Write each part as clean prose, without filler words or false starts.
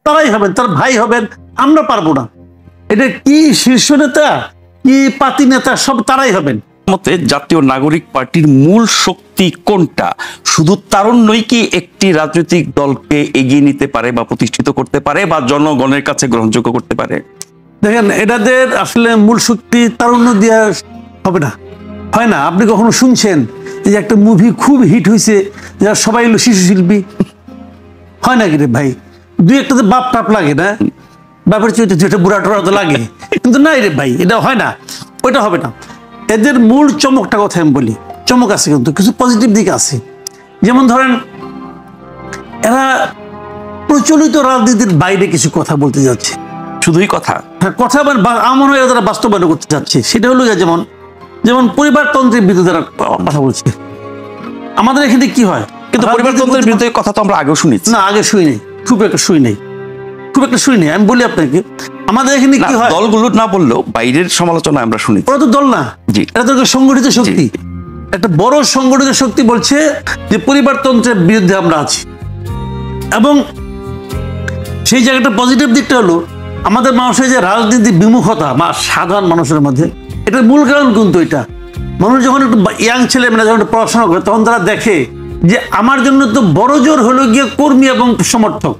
তারাই হবেন, তার ভাই হবেন, আমরা পারবো না। এটা কি শীর্ষ নেতা কি পাতি নেতা সব তারাই হবেন। মতে জাতীয় নাগরিক পার্টির মূল শক্তি কোনটা? শুধু তারুণ্যই কি একটি রাজনৈতিক দলকে এগিয়ে নিতে পারে বা প্রতিষ্ঠিত করতে পারে বা জনগণের কাছে গ্রহণযোগ্য করতে পারে? দেখেন, এটাদের আসলে মূল শক্তি তারুণ্য দেওয়া হবে না, হয় না। আপনি কখনো শুনছেন যে একটা মুভি খুব হিট হয়েছে যারা সবাই হলো শিশু শিল্পী? হয় নাকি রে ভাই? দুই একটা তো বাপ টাপ লাগে না, বাপের চরিত্র বুড়া টোড়া তো লাগে, কিন্তু নাই রে ভাই, এটা হয় না, ওইটা হবে না। এদের মূল চমকটা কথা আমি বলি, চমক আছে কিন্তু কিছু পজিটিভ দিক আছে। যেমন ধরেন, এরা প্রচলিত রাজনীতির বাইরে কিছু কথা বলতে যাচ্ছে। শুধুই কথা? হ্যাঁ, কথা আমার হয় তারা বাস্তবায়ন করতে যাচ্ছে। সেটা হলো যেমন যেমন পরিবারতন্ত্রের বিরুদ্ধে তারা কথা বলছে। আমাদের এখানে কি হয়, কিন্তু পরিবারতন্ত্রের বিরুদ্ধে কথা তো আমরা আগেও শুনেছি। না, আগে শুই নাই, খুব একটা শুই নাই। আমি বলি আপনাকে, আমাদের এখানে কি হয়, দলগুলো না বললেও বাইরের সমালোচনা আমরা শুনি। ওরা তো দল না, জি, এটা তো সংগঠিত শক্তি। একটা বড় সংগঠিত শক্তি বলছে যে পরিবারতন্ত্রের বিরুদ্ধে আমরা আছি। এবং সেই জায়গাটা পজিটিভ দিকটা হলো আমাদের মানুষের যে রাজনীতি বিমুখতা বা সাধারণ মানুষের মধ্যে, এটার মূল কারণ কিন্তু এটা। মানুষ যখন একটু ইয়াং ছেলে মেয়েরা যখন পড়াশোনা করে তখন তারা দেখে যে আমার জন্য তো বড় জোর হলো গিয়ে কর্মী এবং সমর্থক।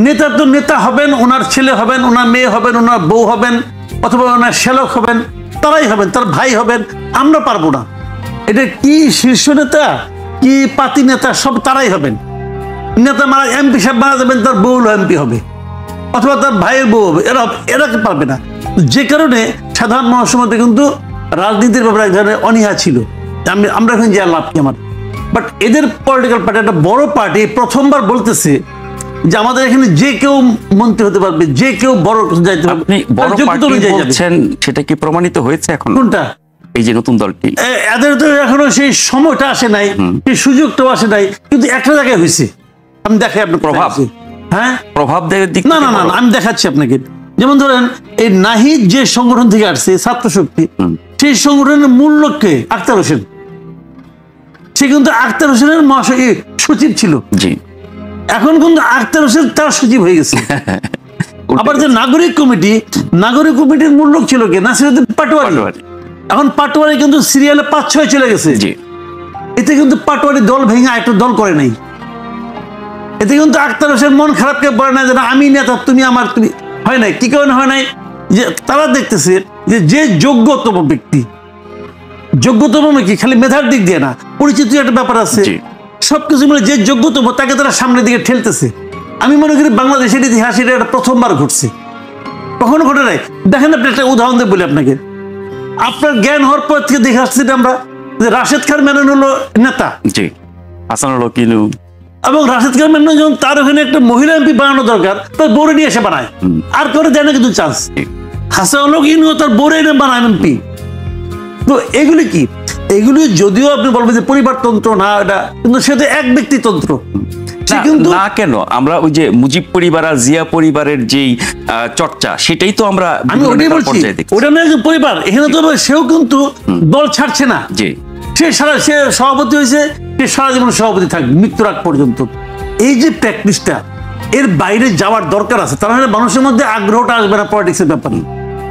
নেতা তো নেতা হবেন, ওনার ছেলে হবেন, ওনার মেয়ে হবেন, ওনার বউ হবেন, অথবা ওনার শ্যালক হবেন, তারাই হবেন, তার ভাই হবেন, আমরা পারবো না। এটা কি শীর্ষ নেতা কি পাতি নেতা সব তারাই হবেন। নেতা মারা এমপি সাহেব মারা যাবেন, তার বউ এমপি হবে অথবা তার ভাইয়ের বউ হবে, এরা পারবে না। যে কারণে সাধারণ মানুষের মধ্যে কিন্তু রাজনীতির ব্যাপারে এক ধরনের অনীহা ছিল, আমরা এখন যে লাভ কি আমার। বাট এদের পলিটিক্যাল পার্টি একটা বড় পার্টি প্রথমবার বলতেছে যে আমাদের এখানে যে কেউ মন্ত্রী হতে পারবে, যে কেউ বড় যাইতে পারবে। আপনি বড় পার্টি বলছেন, সেটা কি প্রমাণিত হয়েছে এখন? কোনটা? এই যে নতুন দলটি। এদের তো এখনো সেই সময়টা আসে নাই, সেই সুযোগটাও আসে নাই, কিন্তু একটা জায়গায় হয়েছে। আমি দেখাই আপনার প্রভাব। হ্যাঁ, প্রভাব দেওয়ার দিক না না না, আমি দেখাচ্ছি আপনাকে। যেমন ধরেন, এই নাহিদ যে সংগঠন থেকে আসছে ছাত্র শক্তি, সেই সংগঠনের মূল লক্ষ্যে আক্তার হোসেন, সে কিন্তু আক্তার হোসেনের সচিব ছিল। জি, এখন কিন্তু আক্তার হোসেন তার সচিব হয়ে গেছে। আবার যে নাগরিক কমিটির মূল লোক ছিল কে? নাসিরউদ্দিন পাটোয়ারি। এখন পাটোয়ারি কিন্তু সিরিয়ালে 5-6 চলে গেছে। এতে কিন্তু পাটোয়ারি দল ভেঙে একটা দল করে নাই। এতে কিন্তু আক্তার হোসেন মন খারাপকে বলে না যে আমি নেতা, তুমি আমার, তুমি হয় নাই। কি কারণে হয় নাই? যে তারা দেখতেছে যে যোগ্যতম ব্যক্তি, যোগ্যতম কি খালি মেধার দিক দিয়ে না, পরিচিত একটা ব্যাপার আছে, সবকিছু মিলে যে যোগ্যতম তাকে তারা সামনের দিকে ঠেলতেছে। আমি মনে করি বাংলাদেশের ইতিহাসে এটা প্রথমবার ঘটছে, কখনো ঘটে নাই। দেখেন, আপনি একটা উদাহরণ দিয়ে বলি আপনাকে। আপনার জ্ঞান হওয়ার পর থেকে দেখে আসছি আমরা যে রাশেদ খান মেনন হলো নেতা, এবং রাশেদ খান মেনন যখন তার ওখানে একটা মহিলা এমপি বানানো দরকার, তার বোরে নিয়ে এসে বানায়, আর করে দেয় না কিন্তু চান্স। হাসানুল হক তার বোরে এনে বানায় এমপি। তো এগুলি কি? এগুলি যদিও আপনি বলবেন যে পরিবারতন্ত্র না, এটা কিন্তু সেটা এক ব্যক্তিতন্ত্র। না কেন, আমরা ওই যে মুজিব পরিবার আর জিয়া পরিবারের যেই চর্চা, সেটাই তো আমরা, আমি ওটাই বলছি, ওটা না পরিবার। এখানে তো সেও কিন্তু দল ছাড়ছে না। সে সভাপতি হয়েছে, সে সারা জীবন সভাপতি থাকবে মৃত্যুর আগ পর্যন্ত। এই যে প্র্যাকটিসটা, এর বাইরে যাওয়ার দরকার আছে, তার মানে মানুষের মধ্যে আগ্রহটা আসবে না পলিটিক্সের ব্যাপারে।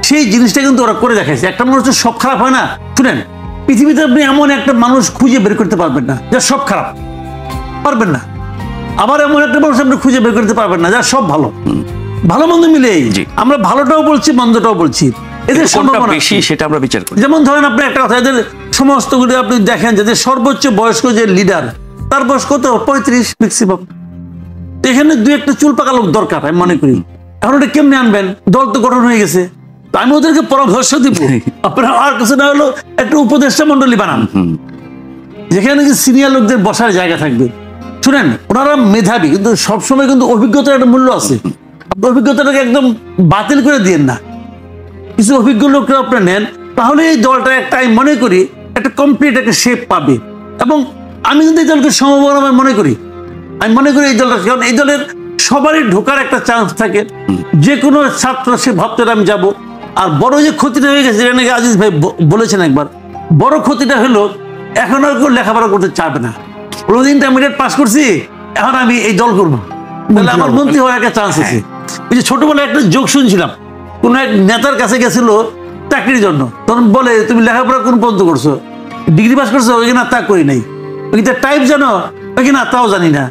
সেই জিনিসটা কিন্তু ওরা করে দেখাইছে। একটা মানুষ তো সব খারাপ হয় না। শুনেন, পৃথিবীতে আপনি এমন একটা মানুষ খুঁজে বের করতে পারবেন না যা সব খারাপ, পারবেন না। আবার এমন একটা মানুষ আপনি খুঁজে বের করতে পারবেন না যা সব ভালো। ভালো মন্দ মিলে আমরা ভালোটাও বলছি, মন্দটাও বলছি। এদের সম্ভাবনা বেশি, সেটা আমরা বিচার করি। যেমন ধরেন, আপনি একটা কথা, এদের সমস্তগুলো আপনি দেখেন যে সর্বোচ্চ বয়স্ক যে লিডার, তার বয়স কত? 35 ম্যাক্সিমাম। এখানে দুই একটা চুল পাকা লোক দরকার আমি মনে করি। এখন ওটা কেমনে আনবেন? দল তো গঠন হয়ে গেছে, আমি ওদেরকে পরামর্শ দিব, আপনারা আর কিছু না হলো একটা উপদেষ্টা মন্ডলী বানান, যেখানে সিনিয়র লোকদের বসার জায়গা থাকবে। শুনেন, ওনারা মেধাবী, কিন্তু সবসময় কিন্তু অভিজ্ঞতার একটা মূল্য আছে। অভিজ্ঞতাটাকে একদম বাতিল করে দিয়েন না। কিছু অভিজ্ঞ লোকরা আপনি নেন, তাহলে এই দলটা একটা, আমি মনে করি একটা কমপ্লিট একটা শেপ পাবে। এবং আমি কিন্তু এই দলকে সম্ভাবনা মনে করি, আমি মনে করি এই দলটা, কারণ এই দলের সবারই ঢোকার একটা চান্স থাকে। যে কোনো ছাত্র সে ভাবতে আমি যাব। আর বড় যে ক্ষতিটা হয়ে গেছে, যেটা নাকি আজিজ ভাই বলেছেন একবার, বড় ক্ষতিটা হলো এখন আর কেউ লেখাপড়া করতে চাবে না। ইন্টারমিডিয়েট পাস করছি, এখন আমি এই দল করবো, তাহলে আমার মন্ত্রী হওয়ার একটা চান্স আছে। ওই যে ছোটবেলায় একটা যোগ শুনছিলাম, কোন এক নেতার কাছে গেছিল চাকরির জন্য, তখন বলে তুমি লেখাপড়া কোন পর্যন্ত করছো, ডিগ্রি পাস করছো? ওই না, তা করি নাই। ওই টাইপ জানো? ওই না, তাও জানি না।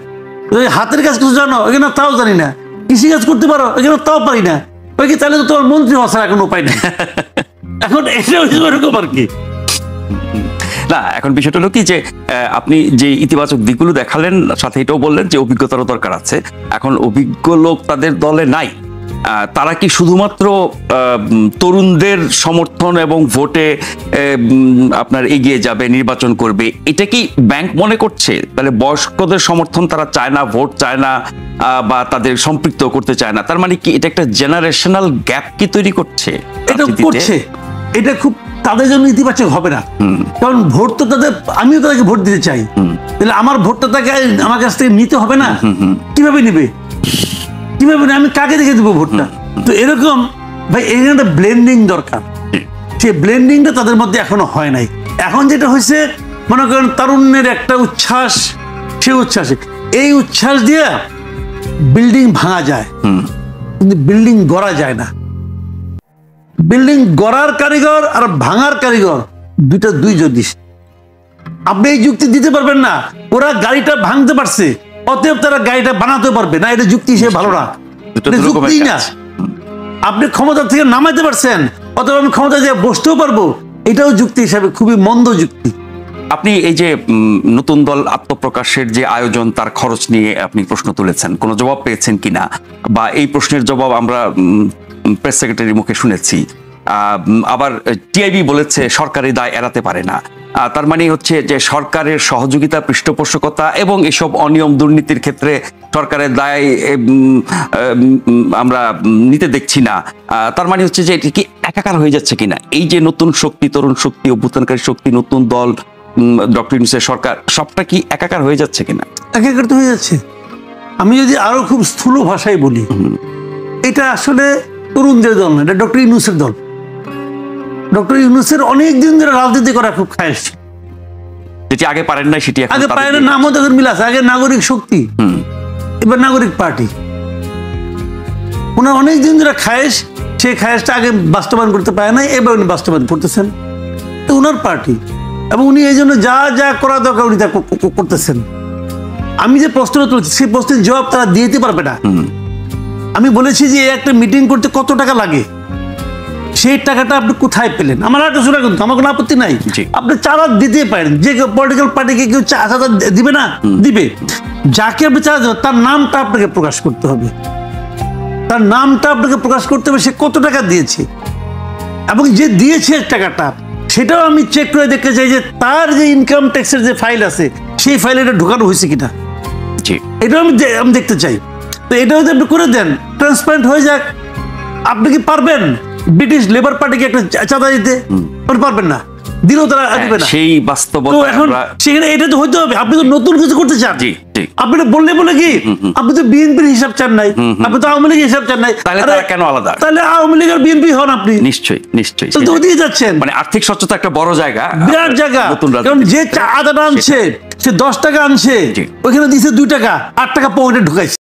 ওই হাতের কাজ কিছু জানো? ওই না, তাও জানি না। কৃষি কাজ করতে পারো? ওই তাও পারি না। ওই কি তাহলে তো তোমার মন্ত্রী হওয়া ছাড়া কোনো উপায় নেই। এখন এটা এরকম আর কি। না, এখন বিষয়টা হলো কি যে আপনি যে ইতিবাচক দিকগুলো দেখালেন, সাথে এটাও বললেন যে অভিজ্ঞতারও দরকার আছে। এখন অভিজ্ঞ লোক তাদের দলে নাই, তারা কি শুধুমাত্র তরুণদের সমর্থন এবং ভোটে আপনার এগিয়ে যাবে, নির্বাচন করবে, এটা কি ব্যাংক মনে করছে? তাহলে বয়স্কদের সমর্থন তারা চায় না, ভোট চায় না, বা তাদের সম্পৃক্ত করতে চায় না। তার মানে কি এটা একটা জেনারেশনাল গ্যাপ কি তৈরি করছে? এটা করছে, এটা খুব তাদের জন্য ইতিবাচক হবে না। কারণ ভোট তো তাদের, আমিও তাদেরকে ভোট দিতে চাই, তাহলে আমার ভোটটা তাকে আমার কাছ থেকে নিতে হবে না। কিভাবে নিবে, কিভাবে? আমি কাকে দেখে দেবো ভোটটা? তো এরকম ভাই, এখানে একটা ব্লেন্ডিং দরকার। সেই ব্লেন্ডিংটা তাদের মধ্যে এখনো হয় নাই। এখন যেটা হয়েছে, মনে করেন তারুণ্যের একটা উচ্ছ্বাস, সে উচ্ছ্বাসে, এই উচ্ছ্বাস দিয়ে বিল্ডিং ভাঙা যায়, কিন্তু বিল্ডিং গড়া যায় না। বিল্ডিং গড়ার কারিগর আর ভাঙার কারিগর দুই জিনিস। আপনি এই যুক্তি দিতে পারবেন না ওরা গাড়িটা ভাঙতে পারছে, অতএব তারা গাড়িটা বানাতে পারবে না, এটা যুক্তি হিসেবে ভালো না, যুক্তি না। আপনি ক্ষমতা থেকে নামাইতে পারছেন, অতএব আমি ক্ষমতা দিয়ে বসতেও পারবো, এটাও যুক্তি হিসাবে খুবই মন্দ যুক্তি। আপনি এই যে নতুন দল আত্মপ্রকাশের যে আয়োজন, তার খরচ নিয়ে আপনি প্রশ্ন তুলেছেন, কোনো জবাব পেয়েছেন কিনা? বা এই প্রশ্নের জবাব আমরা প্রেস সেক্রেটারির মুখে শুনেছি। আবার টিআইবি বলেছে সরকারি দায় এড়াতে পারে না। তার মানে হচ্ছে যে সরকারের সহযোগিতা, পৃষ্ঠপোষকতা এবং এসব অনিয়ম দুর্নীতির ক্ষেত্রে সরকারের দায় আমরা নিতে দেখছি না। তার মানে হচ্ছে যে এটি কি একাকার হয়ে যাচ্ছে কিনা? এই যে নতুন শক্তি, তরুণ শক্তি, অভ্যুত্থানকারী শক্তি, নতুন দল, ডক্টর ইউনূসের সরকার, সবটা কি একাকার হয়ে যাচ্ছে কিনা? একাকার তো হয়ে যাচ্ছে। আমি যদি আরো খুব স্থূল ভাষায় বলি, এটা আসলে তরুণদের দল না, এটা ডক্টর ইউনূসের দল। ডক্টর ইউনূসের অনেক দিন ধরে রাজনীতি করা খুব খায়েশ, যেটি আগে পারেন না সেটি আগে পারেন না, নামও তাদের মিল আছে। আগে নাগরিক শক্তি, এবার নাগরিক পার্টি। ওনার অনেক দিন ধরে খায়েশ, সেই খায়েশটা আগে বাস্তবায়ন করতে পারে নাই, এবার উনি বাস্তবায়ন করতেছেন। তো ওনার পার্টি, এবং উনি এই জন্য যা যা করা দরকার উনি তা করতেছেন। আমি যে প্রশ্নটা তুলেছি, সেই প্রশ্নের জবাব তারা দিতে পারবে না। আমি বলেছি যে একটা মিটিং করতে কত টাকা লাগে, সেই টাকাটা আপনি কোথায় পেলেন? আমার একটা শোনা, কিন্তু আমার কোনো আপত্তি নাই, আপনি চাঁদা দিতে পারেন। যে পলিটিক্যাল পার্টিকে কেউ চাঁদা দিবে না, দিবে। যাকে আপনি চাঁদা দেবেন তার নামটা আপনাকে প্রকাশ করতে হবে, তার নামটা আপনাকে প্রকাশ করতে হবে, সে কত টাকা দিয়েছে, এবং যে দিয়েছে টাকাটা সেটাও আমি চেক করে দেখতে চাই যে তার যে ইনকাম ট্যাক্সের যে ফাইল আছে, সেই ফাইলে এটা ঢোকানো হয়েছে কিনা, এটাও আমি দেখতে চাই। তো এটাও যদি আপনি করে দেন, ট্রান্সপারেন্ট হয়ে যাক। আপনি কি পারবেন ব্রিটিশ লেবার পার্টিকে একটা চাঁদা দিতে? পারবেন না, দিলেও তারা দিবে না। সেই বাস্তবতা তো এখন সেখানে এটা তো হইতে হবে। আপনি তো নতুন কিছু করতে চান, আপনি বললে বলে কি, আপনি তো বিএনপির হিসাব চান নাই, আপনি তো আওয়ামী লীগের হিসাব চান নাই, তাহলে তারা কেন আলাদা? তাহলে আওয়ামী লীগ আর বিএনপি হন আপনি। নিশ্চয়ই নিশ্চয়ই, তো ওদিকে যাচ্ছেন। মানে আর্থিক স্বচ্ছতা একটা বড় জায়গা, বিরাট জায়গা। কারণ যে আদাটা আনছে, সে 10 টাকা আনছে, ওইখানে দিচ্ছে 2 টাকা, 8 টাকা পকেটে ঢুকাইছে।